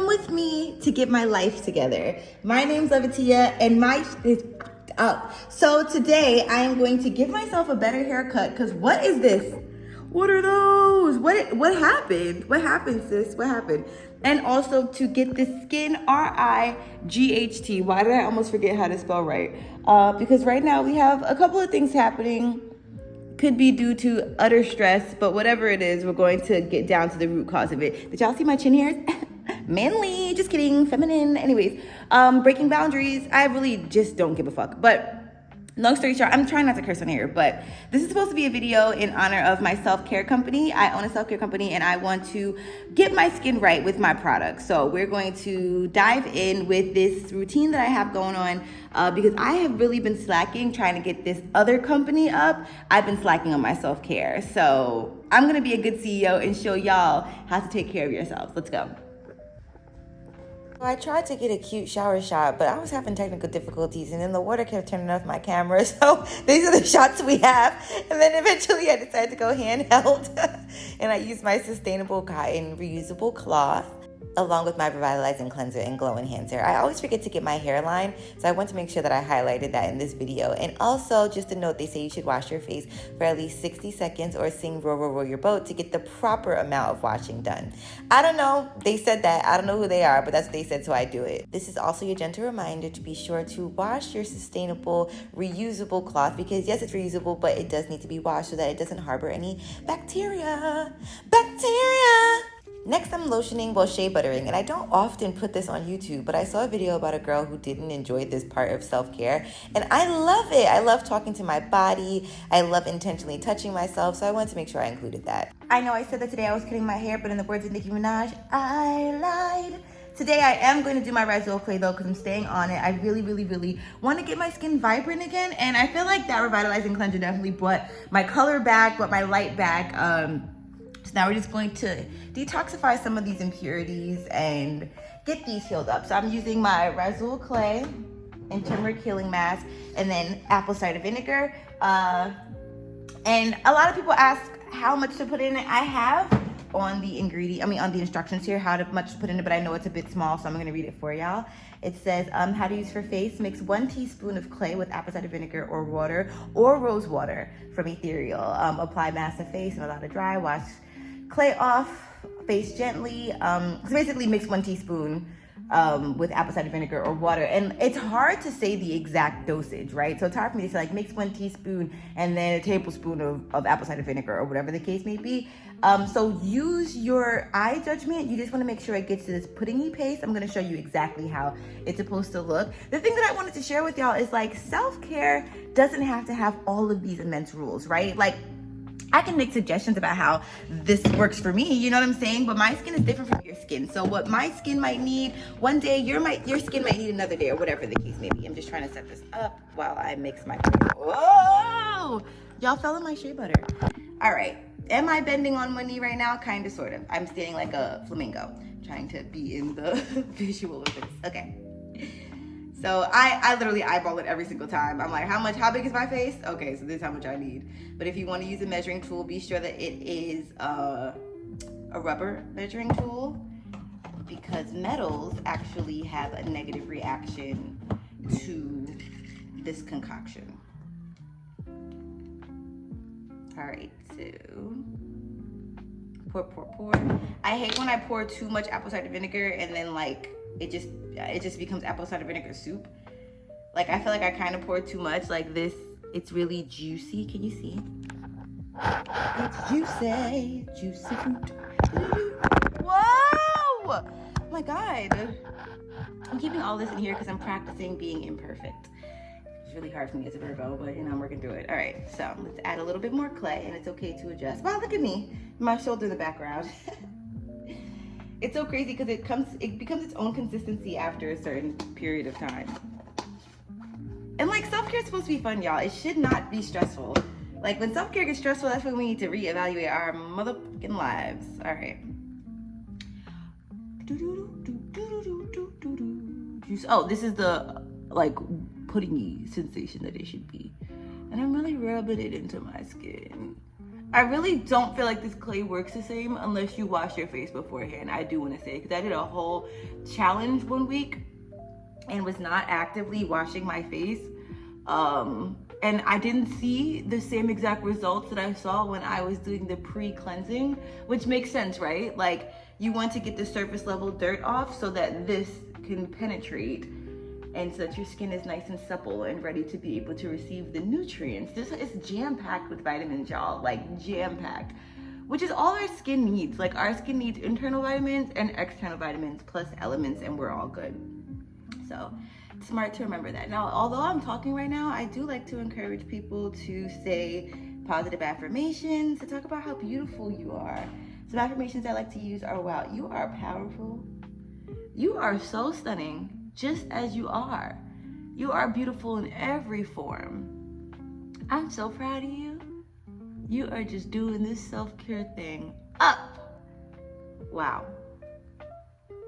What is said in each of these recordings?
come with me to get my life together. My name's Levitia and my is up. So today I am going to give myself a better haircut because what is this? What are those? What happened? What happened, sis? What happened? And also to get the skin RIGHT. Why did I almost forget how to spell right? Because right now we have a couple of things happening. Could be due to utter stress, but whatever it is, we're going to get down to the root cause of it. Did y'all see my chin hairs? Manly, just kidding, feminine. Anyways, breaking boundaries. I really just don't give a fuck. But long story short, I'm trying not to curse on here, but this is supposed to be a video in honor of my self-care company. I own a self-care company and I want to get my skin right with my products. So we're going to dive in with this routine that I have going on because I have really been slacking trying to get this other company up. I've been slacking on my self-care. So I'm going to be a good CEO and show y'all how to take care of yourselves. Let's go. I tried to get a cute shower shot, but I was having technical difficulties, and then the water kept turning off my camera, so these are the shots we have. And then eventually I decided to go handheld, and I used my sustainable cotton reusable cloth along with my revitalizing cleanser and glow enhancer. I always forget to get my hairline, so I want to make sure that I highlighted that in this video. And also, just a note, they say you should wash your face for at least 60 seconds or sing row, row, row your boat to get the proper amount of washing done. I don't know, they said that. I don't know who they are, but that's what they said, so I do it. This is also your gentle reminder to be sure to wash your sustainable, reusable cloth because yes, it's reusable, but it does need to be washed so that it doesn't harbor any bacteria. Next, I'm lotioning, well, shea buttering, and I don't often put this on YouTube, but I saw a video about a girl who didn't enjoy this part of self-care, and I love it. I love talking to my body. I love intentionally touching myself, so I wanted to make sure I included that. I know I said that today I was cutting my hair, but in the words of Nicki Minaj, I lied. Today I am going to do my Residual Clay though because I'm staying on it. I really want to get my skin vibrant again, and I feel like that revitalizing cleanser definitely brought my color back, brought my light back. So now we're just going to detoxify some of these impurities and get these healed up. So I'm using my Residual Clay and turmeric healing mask and then apple cider vinegar. And a lot of people ask how much to put in it. I have on the on the instructions here how much to put in it, but I know it's a bit small, so I'm gonna read it for y'all. It says, how to use for face. Mix 1 teaspoon of clay with apple cider vinegar or water or rose water from Ethereal. Apply mask to face and allow to dry. Wash clay off, face gently. So basically mix 1 teaspoon with apple cider vinegar or water. And it's hard to say the exact dosage, right? So it's hard for me to say like mix 1 teaspoon and then a tablespoon of apple cider vinegar or whatever the case may be. So use your eye judgment. You just want to make sure it gets to this puddingy paste. I'm going to show you exactly how it's supposed to look. The thing that I wanted to share with y'all is like self-care doesn't have to have all of these immense rules, right? Like I can make suggestions about how this works for me, you know what I'm saying? But my skin is different from your skin. So what my skin might need one day, your skin might need another day or whatever the case may be. I'm just trying to set this up while I mix my, whoa! Y'all fell in my shea butter. All right, am I bending on one knee right now? Kind of, sort of. I'm standing like a flamingo, trying to be in the visual of this. Okay. So I literally eyeball it every single time. I'm like, how big is my face? Okay, so this is how much I need. But if you want to use a measuring tool, be sure that it is a rubber measuring tool because metals actually have a negative reaction to this concoction. All right, so pour. I hate when I pour too much apple cider vinegar and then like, it just becomes apple cider vinegar soup. Like I feel like I kind of poured too much. Like this, it's really juicy. Can you see? It's juicy fruit. Whoa! Oh my God. I'm keeping all this in here because I'm practicing being imperfect. It's really hard for me as a Virgo, but you know, I'm working through it. All right, so let's add a little bit more clay and it's okay to adjust. Wow, look at me. My shoulder in the background. It's so crazy because it becomes its own consistency after a certain period of time. And like self-care is supposed to be fun, y'all. It should not be stressful. Like when self-care gets stressful, that's when we need to reevaluate our motherfucking lives. All right. Oh, this is the like puddingy sensation that it should be. And I'm really rubbing it into my skin. I really don't feel like this clay works the same unless you wash your face beforehand. I do want to say, because I did a whole challenge one week and was not actively washing my face. And I didn't see the same exact results that I saw when I was doing the pre-cleansing, which makes sense, right? Like, you want to get the surface level dirt off so that this can penetrate and so that your skin is nice and supple and ready to be able to receive the nutrients. This is jam-packed with vitamins, y'all, like jam-packed, which is all our skin needs. Like, our skin needs internal vitamins and external vitamins plus elements, and we're all good. So smart to remember that. Now, although I'm talking right now, I do like to encourage people to say positive affirmations, to talk about how beautiful you are. Some affirmations I like to use are, wow, you are powerful. You are so stunning just as you are. You are beautiful in every form. I'm so proud of you. You are just doing this self-care thing up. Wow.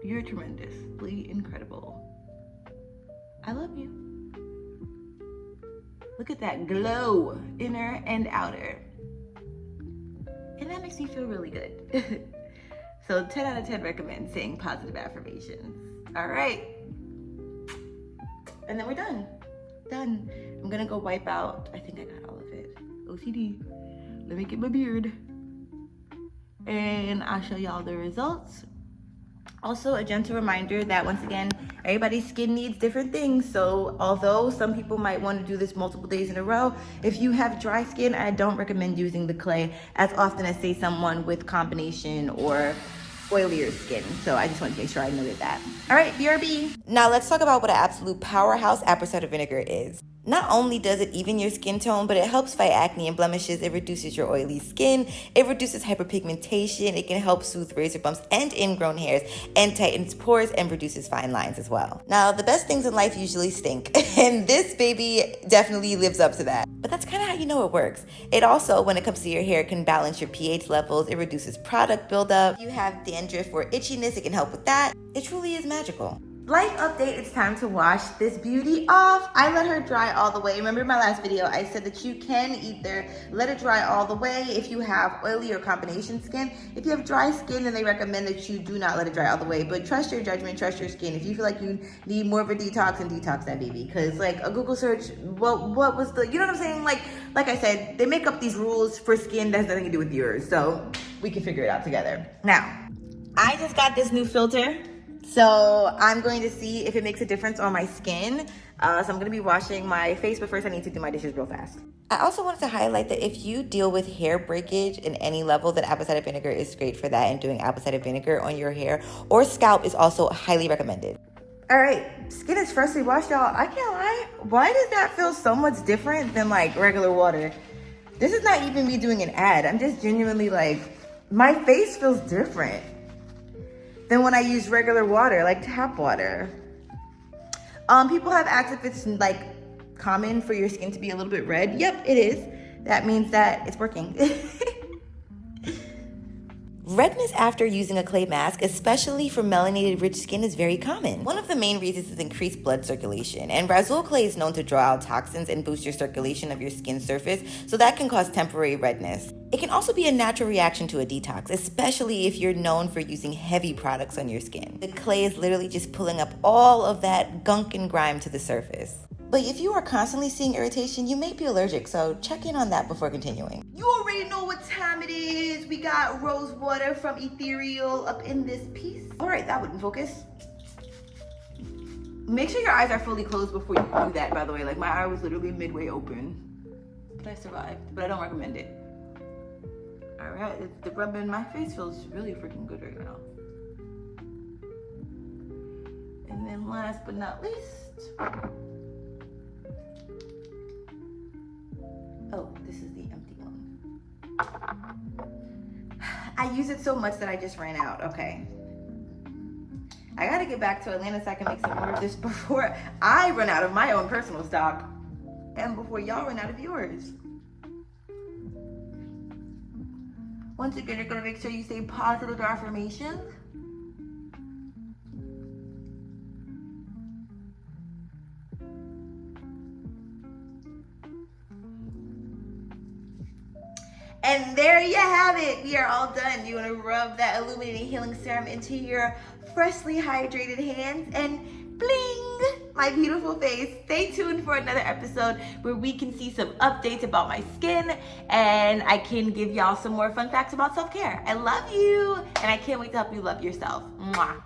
You're tremendously incredible. I love you. Look at that glow, inner and outer. And that makes me feel really good. So 10 out of 10 recommend saying positive affirmations. All right. And then we're done. Done. I'm gonna go wipe out. I think I got all of it. OCD. Let me get my beard. And I'll show y'all the results. Also, a gentle reminder that, once again, everybody's skin needs different things. So although some people might want to do this multiple days in a row, if you have dry skin, I don't recommend using the clay as often as, say, someone with combination or oilier skin. So I just want to make sure I noted that. All right, BRB. Now let's talk about what an absolute powerhouse apple cider vinegar is. Not only does it even your skin tone, but it helps fight acne and blemishes. It reduces your oily skin. It reduces hyperpigmentation. It can help soothe razor bumps and ingrown hairs, and tightens pores and reduces fine lines as well. Now, the best things in life usually stink, and this baby definitely lives up to that. But that's kind of how you know it works. It also, when it comes to your hair, can balance your pH levels. It reduces product buildup. If you have dandruff or itchiness, it can help with that. It truly is magical. Life update, it's time to wash this beauty off. I let her dry all the way. Remember my last video, I said that you can either let it dry all the way if you have oily or combination skin. If you have dry skin, then they recommend that you do not let it dry all the way. But trust your judgment, trust your skin. If you feel like you need more of a detox, then detox that baby. Because like a Google search, what was the, you know what I'm saying? Like I said, they make up these rules for skin that has nothing to do with yours. So we can figure it out together. Now, I just got this new filter. So I'm going to see if it makes a difference on my skin. So I'm going to be washing my face, but first I need to do my dishes real fast. I also wanted to highlight that if you deal with hair breakage in any level, that apple cider vinegar is great for that, and doing apple cider vinegar on your hair or scalp is also highly recommended. All right, skin is freshly washed, y'all. I can't lie. Why does that feel so much different than like regular water? This is not even me doing an ad. I'm just genuinely like, my face feels different than when I use regular water, like tap water. People have asked if it's like common for your skin to be a little bit red. Yep, it is. That means that it's working. Redness after using a clay mask, especially for melanated rich skin, is very common. One of the main reasons is increased blood circulation, and Razul clay is known to draw out toxins and boost your circulation of your skin surface, so that can cause temporary redness. It can also be a natural reaction to a detox, especially if you're known for using heavy products on your skin. The clay is literally just pulling up all of that gunk and grime to the surface. But if you are constantly seeing irritation, you may be allergic, so check in on that before continuing. You already know what time it is. We got rose water from Ethereal up in this piece. All right, that wouldn't focus. Make sure your eyes are fully closed before you do that, by the way. Like, my eye was literally midway open, but I survived, but I don't recommend it. All right, the rub in my face feels really freaking good right now. And then last but not least, oh, this is the empty one. I use it so much that I just ran out. Okay. I gotta get back to Atlanta so I can make some more of this before I run out of my own personal stock and before y'all run out of yours. Once again, you're gonna make sure you say positive affirmations. And there you have it. We are all done. You want to rub that illuminating healing serum into your freshly hydrated hands and bling, my beautiful face. Stay tuned for another episode where we can see some updates about my skin and I can give y'all some more fun facts about self-care. I love you and I can't wait to help you love yourself. Mwah.